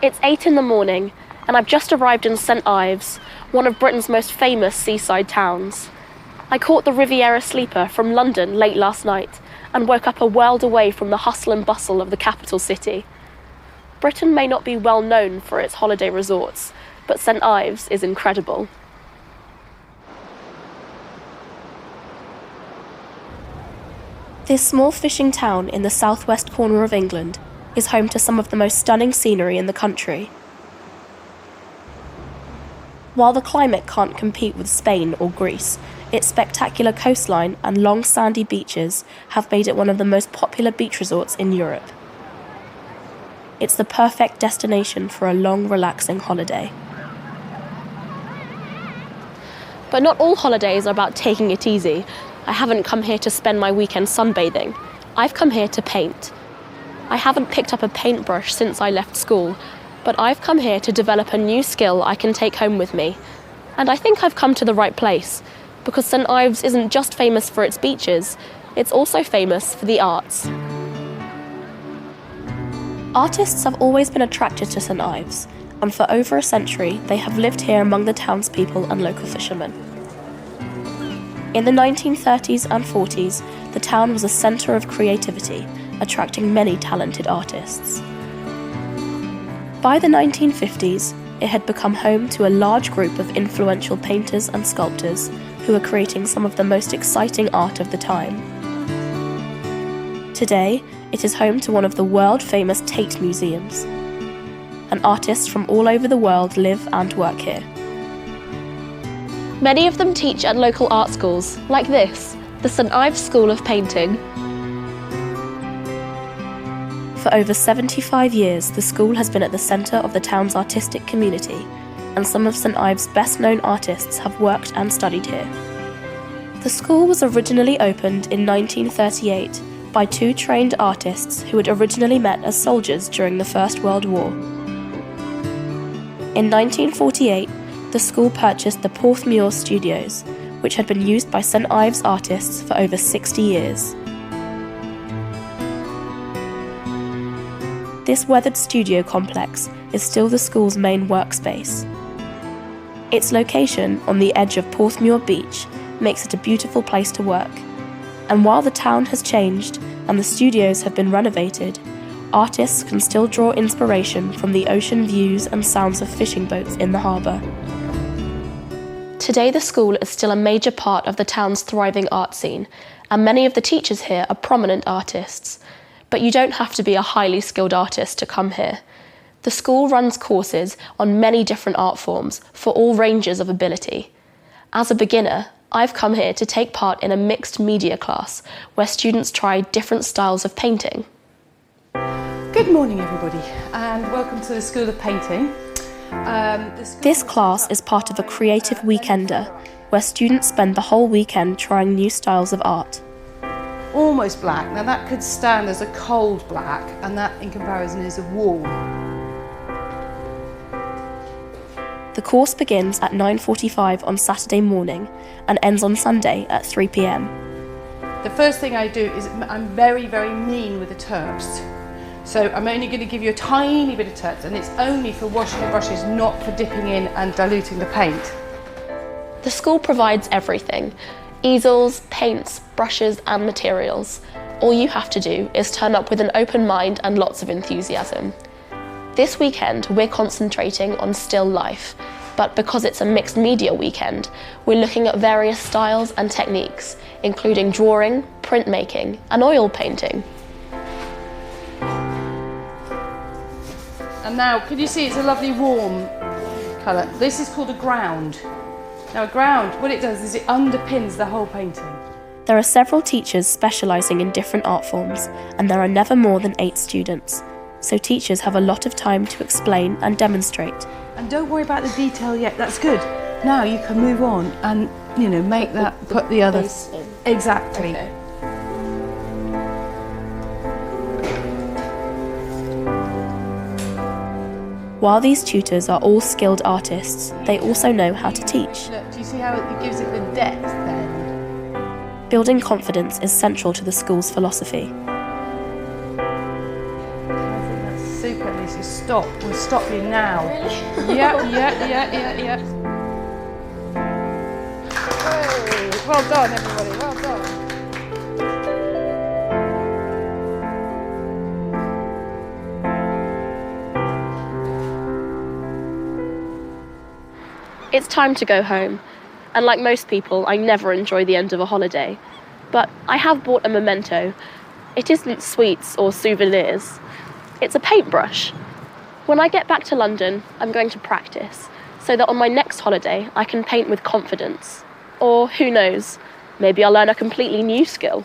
It's 8 in the morning, and I've just arrived in St Ives, one of Britain's most famous seaside towns. I caught the Riviera sleeper from London late last night and woke up a world away from the hustle and bustle of the capital city. Britain may not be well known for its holiday resorts, but St Ives is incredible. This small fishing town in the southwest corner of England is home to some of the most stunning scenery in the country. While the climate can't compete with Spain or Greece, its spectacular coastline and long sandy beaches have made it one of the most popular beach resorts in Europe. It's the perfect destination for a long, relaxing holiday. But not all holidays are about taking it easy. I haven't come here to spend my weekend sunbathing. I've come here to paint. I haven't picked up a paintbrush since I left school, but I've come here to develop a new skill I can take home with me. And I think I've come to the right place, because St Ives isn't just famous for its beaches, it's also famous for the arts. Artists have always been attracted to St Ives, and for over a century they have lived here among the townspeople and local fishermen. In the 1930s and 40s, the town was a centre of creativity, attracting many talented artists. By the 1950s, it had become home to a large group of influential painters and sculptors who were creating some of the most exciting art of the time. Today, it is home to one of the world-famous Tate museums, and artists from all over the world live and work here. Many of them teach at local art schools, like this, the St Ives School of Painting. For over 75 years, the school has been at the centre of the town's artistic community, and some of St Ives' best-known artists have worked and studied here. The school was originally opened in 1938 by two trained artists who had originally met as soldiers during the First World War. In 1948, the school purchased the Porthmuir Studios, which had been used by St Ives artists for over 60 years. This weathered studio complex is still the school's main workspace. Its location on the edge of Porthmuir Beach makes it a beautiful place to work, and while the town has changed and the studios have been renovated, artists can still draw inspiration from the ocean views and sounds of fishing boats in the harbour. Today the school is still a major part of the town's thriving art scene, and many of the teachers here are prominent artists. But you don't have to be a highly skilled artist to come here. The school runs courses on many different art forms for all ranges of ability. As a beginner, I've come here to take part in a mixed media class where students try different styles of painting. Good morning everybody, and welcome to the School of Painting. This class is part of a creative weekender where students spend the whole weekend trying new styles of art. Almost black. Now that could stand as a cold black, and that in comparison is a warm. The course begins at 9:45 on Saturday morning and ends on Sunday at 3 p.m. The first thing I do is I'm very, very mean with the turps. So I'm only going to give you a tiny bit of turps, and it's only for washing the brushes, not for dipping in and diluting the paint. The school provides everything: easels, paints, brushes and materials. All you have to do is turn up with an open mind and lots of enthusiasm. This weekend we're concentrating on still life, but because it's a mixed media weekend, we're looking at various styles and techniques, including drawing, printmaking and oil painting. And now, can you see it's a lovely warm colour? This is called a ground. Now a ground, what it does is it underpins the whole painting. There are several teachers specialising in different art forms, and there are never more than 8 students, so teachers have a lot of time to explain and demonstrate. And don't worry about the detail yet, that's good. Now you can move on and, make that, put the other... base in. Exactly. Okay. While these tutors are all skilled artists, they also know how to teach. Look, do you see how it gives it the depth then? Building confidence is central to the school's philosophy. I think that's super, Lisa. Stop. We'll stop you now. Really? Yeah. Hey, well done, everybody. Well done. It's time to go home, and like most people, I never enjoy the end of a holiday. But I have bought a memento. It isn't sweets or souvenirs. It's a paintbrush. When I get back to London, I'm going to practice, so that on my next holiday, I can paint with confidence. Or who knows, maybe I'll learn a completely new skill.